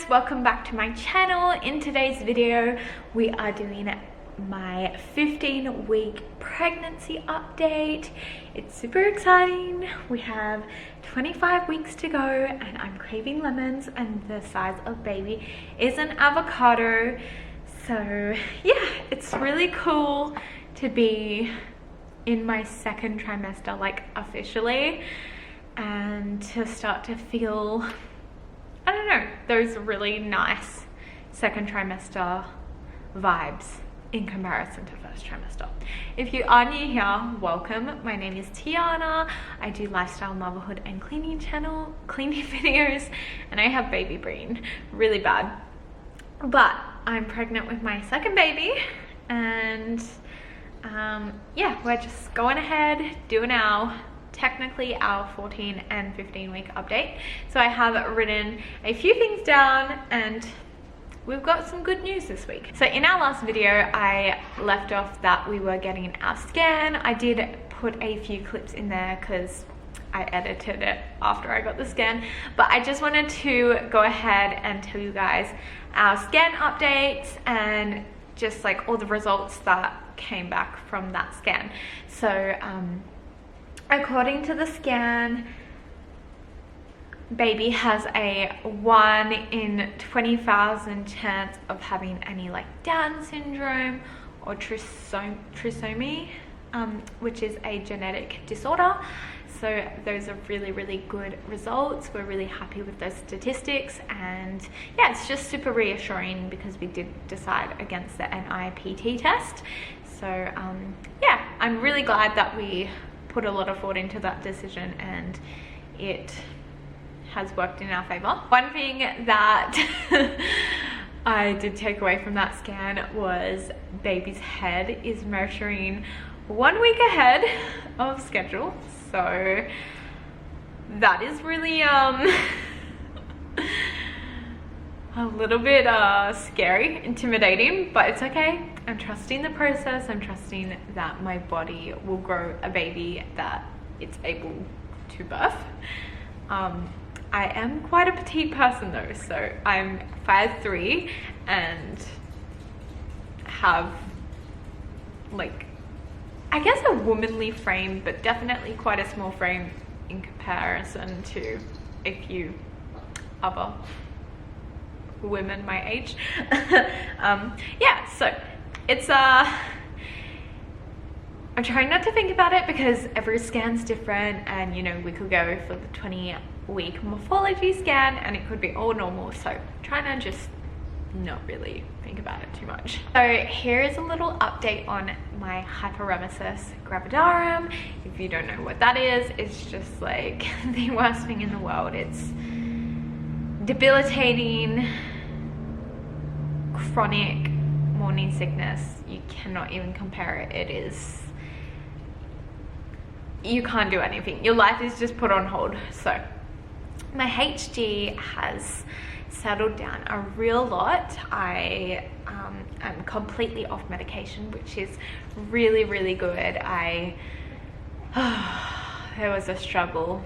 guys, welcome back to my channel. In today's video we are doing my 15-week pregnancy update. It's super exciting. We have 25 weeks to go and I'm craving lemons, and the size of baby is an avocado. So yeah, it's really cool to be in my second trimester, like officially, and to start to feel, I don't know, those really nice second trimester vibes in comparison to first trimester. If you are new here, welcome. My name is Tiana. I do lifestyle, motherhood and cleaning videos, and I have baby brain really bad. But I'm pregnant with my second baby, and yeah, we're just going ahead doing technically our 14 and 15 week update. So I have written a few things down and we've got some good news this week. So in our last video, I left off that we were getting our scan. I did put a few clips in there because I edited it after I got the scan, but I just wanted to go ahead and tell you guys our scan updates and just like all the results that came back from that scan. So according to the scan, baby has a 1 in 20,000 chance of having any like Down syndrome or trisomy, which is a genetic disorder. So those are really, really good results. We're really happy with those statistics, and yeah, it's just super reassuring because we did decide against the NIPT test. So yeah, I'm really glad that we put a lot of thought into that decision and it has worked in our favor. One thing that I did take away from that scan was baby's head is measuring 1 week ahead of schedule. So that is really a little bit scary, intimidating, but it's okay. I'm trusting the process. I'm trusting that my body will grow a baby that it's able to birth. I am quite a petite person though, so I'm 5'3" and have like, I guess a womanly frame, but definitely quite a small frame in comparison to a few other women my age. Yeah, so it's I'm trying not to think about it because every scan's different, and you know, we could go for the 20-week morphology scan and it could be all normal, so trying to just not really think about it too much. So here is a little update on my Hyperemesis gravidarum. If you don't know what that is, it's just like the worst thing in the world. It's debilitating, chronic morning sickness. You cannot even compare it. It is, you can't do anything. Your life is just put on hold. So my HG has settled down a real lot. I am completely off medication, which is really, really good. There was a struggle.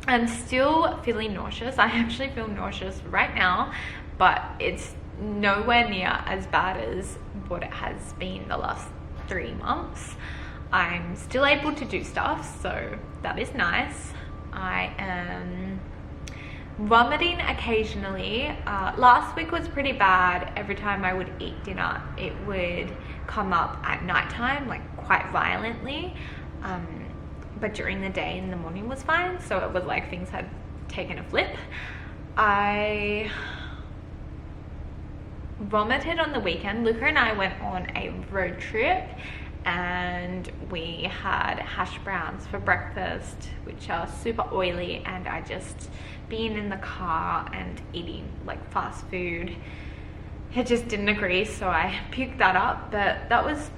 I'm still feeling nauseous. I actually feel nauseous right now, but it's nowhere near as bad as what it has been the last 3 months. I'm still able to do stuff, so that is nice. I am vomiting occasionally. Last week was pretty bad. Every time I would eat dinner, it would come up at nighttime, like quite violently. But during the day, in the morning was fine. So it was like things had taken a flip. I vomited on the weekend. Luca and I went on a road trip and we had hash browns for breakfast, which are super oily, and I just, being in the car and eating like fast food, it just didn't agree, so I puked that up. But that was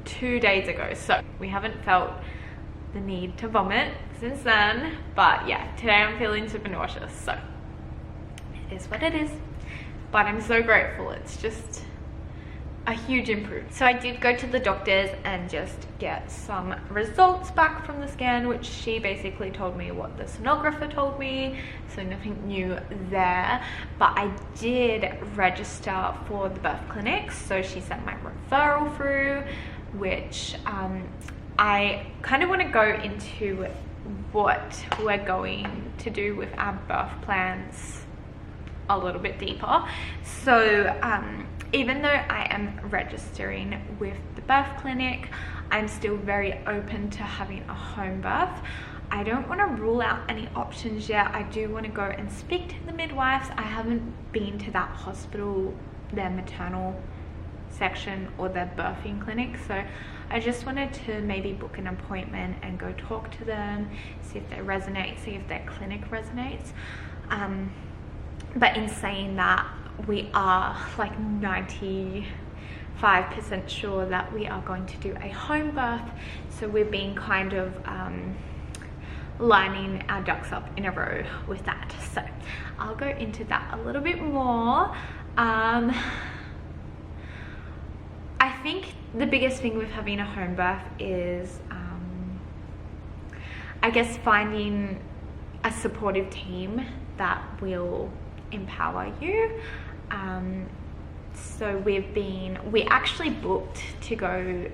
2 days ago, so we haven't felt the need to vomit since then. But yeah, today I'm feeling super nauseous, so it is what it is. But I'm so grateful. It's just a huge improvement. So I did go to the doctors and just get some results back from the scan, which she basically told me what the sonographer told me, so nothing new there. But I did register for the birth clinic, so she sent my referral through, which I kind of want to go into what we're going to do with our birth plans a little bit deeper. So even though I am registering with the birth clinic, I'm still very open to having a home birth. I don't want to rule out any options yet. I do want to go and speak to the midwives. I haven't been to that hospital, their maternal section or their birthing clinic, so I just wanted to maybe book an appointment and go talk to them, see if they resonate, see if their clinic resonates. But in saying that, we are like 95% sure that we are going to do a home birth, so we've been kind of lining our ducks up in a row with that. So I'll go into that a little bit more. I think the biggest thing with having a home birth is I guess finding a supportive team that will empower you. So we actually booked to go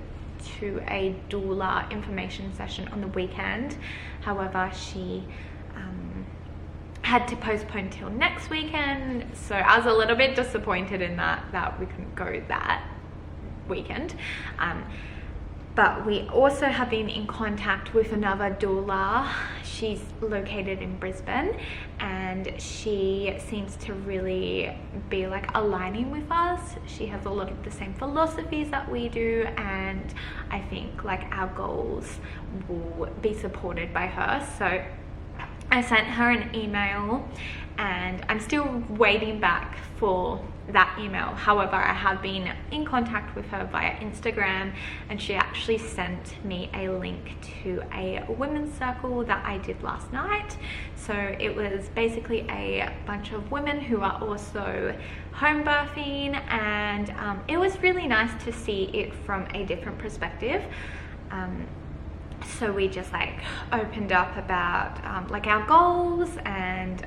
to a doula information session on the weekend. However, she had to postpone till next weekend, so I was a little bit disappointed in that we couldn't go that weekend. But we also have been in contact with another doula. She's located in Brisbane, and she seems to really be like aligning with us. She has a lot of the same philosophies that we do, and I think like our goals will be supported by her. So I sent her an email, and I'm still waiting back for that email. However, I have been in contact with her via Instagram, and she actually sent me a link to a women's circle that I did last night. So it was basically a bunch of women who are also home birthing, and it was really nice to see it from a different perspective. So we just like opened up about like our goals, and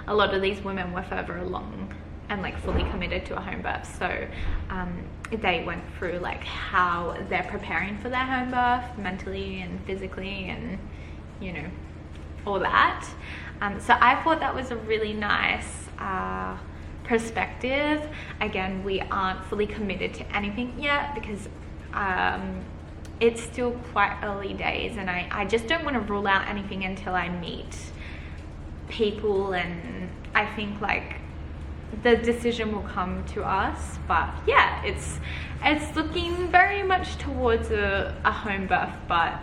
a lot of these women were further along and like fully committed to a home birth. So they went through like how they're preparing for their home birth mentally and physically, and you know, all that. So I thought that was a really nice perspective. Again, we aren't fully committed to anything yet because it's still quite early days, and I just don't want to rule out anything until I meet people, and I think like the decision will come to us. But yeah, it's looking very much towards a home birth. But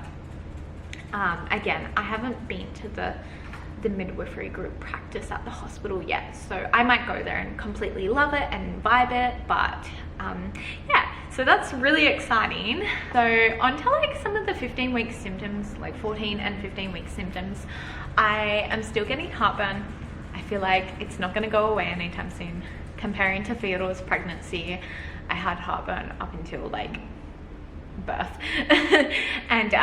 again, I haven't been to the midwifery group practice at the hospital yet, so I might go there and completely love it and vibe it. But yeah, so that's really exciting. So onto like some of the 15-week symptoms, like 14 and 15-week symptoms. I am still getting heartburn. I feel like it's not going to go away anytime soon. Comparing to Theodore's pregnancy, I had heartburn up until like birth. And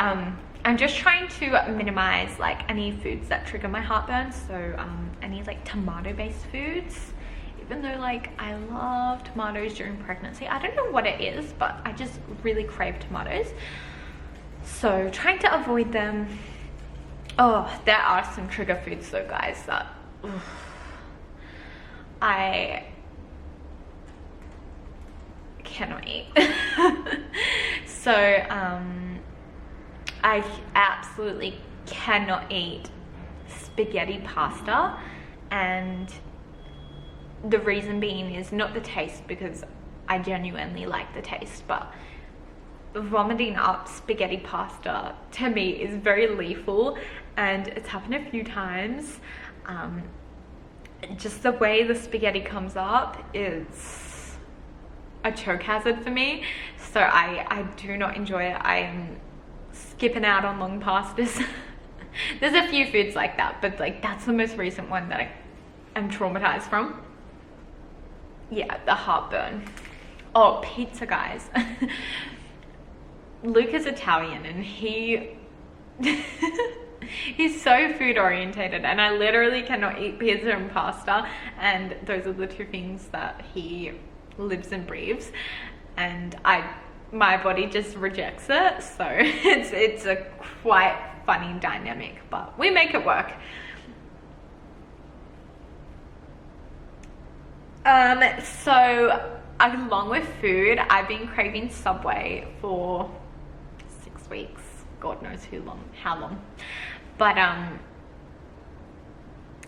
I'm just trying to minimize like any foods that trigger my heartburn. So any like tomato based foods, even though like I love tomatoes during pregnancy. I don't know what it is, but I just really crave tomatoes. So trying to avoid them. Oh, there are some trigger foods though, guys, that I cannot eat. So I absolutely cannot eat spaghetti pasta, and the reason being is not the taste, because I genuinely like the taste, but vomiting up spaghetti pasta to me is very lethal, and it's happened a few times. Just the way the spaghetti comes up is a choke hazard for me, so I do not enjoy it. I'm skipping out on long pastas. There's a few foods like that, but like that's the most recent one that I am traumatized from. Yeah, the heartburn. Oh, pizza, guys. Luke is Italian and he's so food orientated, and I literally cannot eat pizza and pasta, and those are the two things that he lives and breathes, and my body just rejects it. So it's a quite funny dynamic, but we make it work. So along with food, I've been craving Subway for 6 weeks. God knows how long. But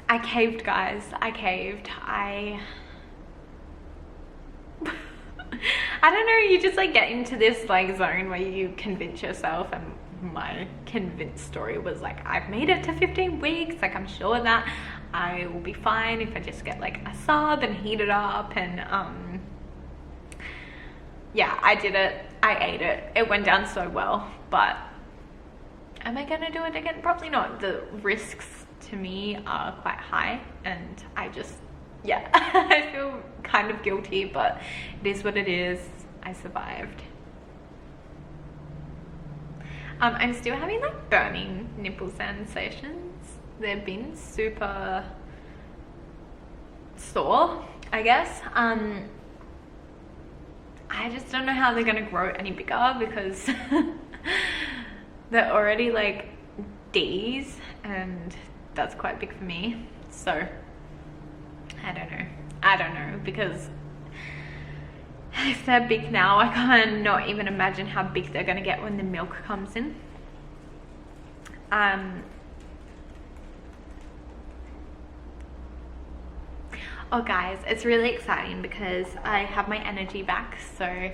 I caved, guys. I caved. I don't know, you just like get into this like zone where you convince yourself, and my convinced story was like, I've made it to 15 weeks, like I'm sure that I will be fine if I just get like a sub and heat it up. And yeah, I did it. I ate it. It went down so well, but am I gonna do it again? Probably not. The risks to me are quite high, and I just, yeah, I feel kind of guilty, but it is what it is. I survived. I'm still having like burning nipple sensations. They've been super sore, I guess. I just don't know how they're gonna grow any bigger, because they're already like D's, and that's quite big for me. So I don't know, because if they're big now, I cannot even imagine how big they're gonna get when the milk comes in. Oh guys, it's really exciting because I have my energy back, so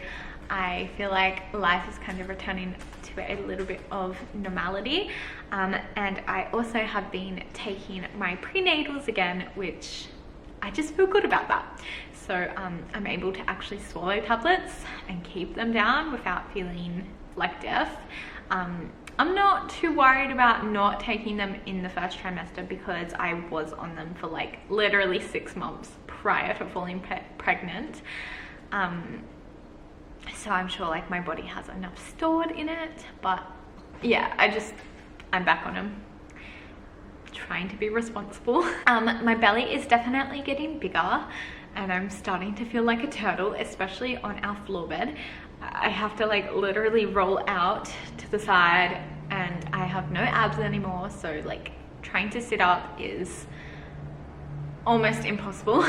I feel like life is kind of returning to a little bit of normality. And I also have been taking my prenatals again, which I just feel good about that. So I'm able to actually swallow tablets and keep them down without feeling like death. I'm not too worried about not taking them in the first trimester, because I was on them for like literally 6 months prior to falling pregnant. So I'm sure like my body has enough stored in it, but yeah, I'm back on them. Trying to be responsible. My belly is definitely getting bigger, and I'm starting to feel like a turtle, especially on our floor bed. I have to like literally roll out to the side, and I have no abs anymore, so like trying to sit up is almost impossible.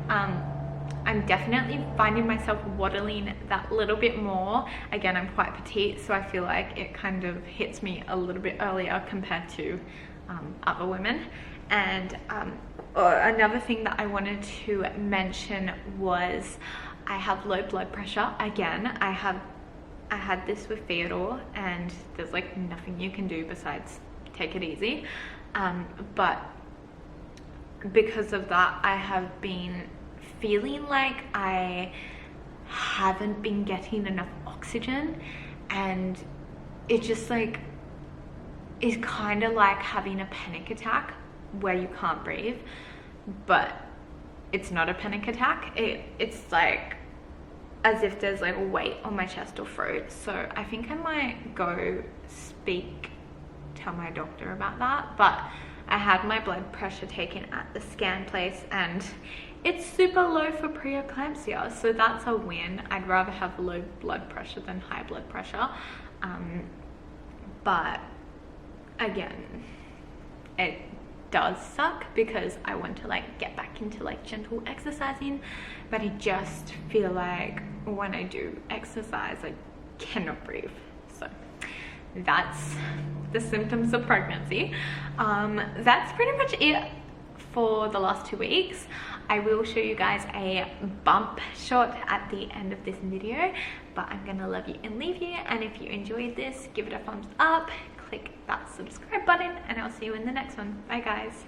I'm definitely finding myself waddling that little bit more. Again, I'm quite petite, so I feel like it kind of hits me a little bit earlier compared to other women. And another thing that I wanted to mention was I have low blood pressure again. I had this with Theodore, and there's like nothing you can do besides take it easy. But because of that, I have been feeling like I haven't been getting enough oxygen, and it just like is kind of like having a panic attack where you can't breathe, but it's not a panic attack. It's like as if there's like a weight on my chest or throat. So I think I might go tell my doctor about that. But I had my blood pressure taken at the scan place, and it's super low for preeclampsia, so that's a win. I'd rather have low blood pressure than high blood pressure. But again, it does suck because I want to like get back into like gentle exercising, but I just feel like when I do exercise, I cannot breathe. So that's the symptoms of pregnancy. That's pretty much it for the last 2 weeks. I will show you guys a bump shot at the end of this video, but I'm gonna love you and leave you. And if you enjoyed this, give it a thumbs up, click that subscribe button, and I'll see you in the next one. Bye guys.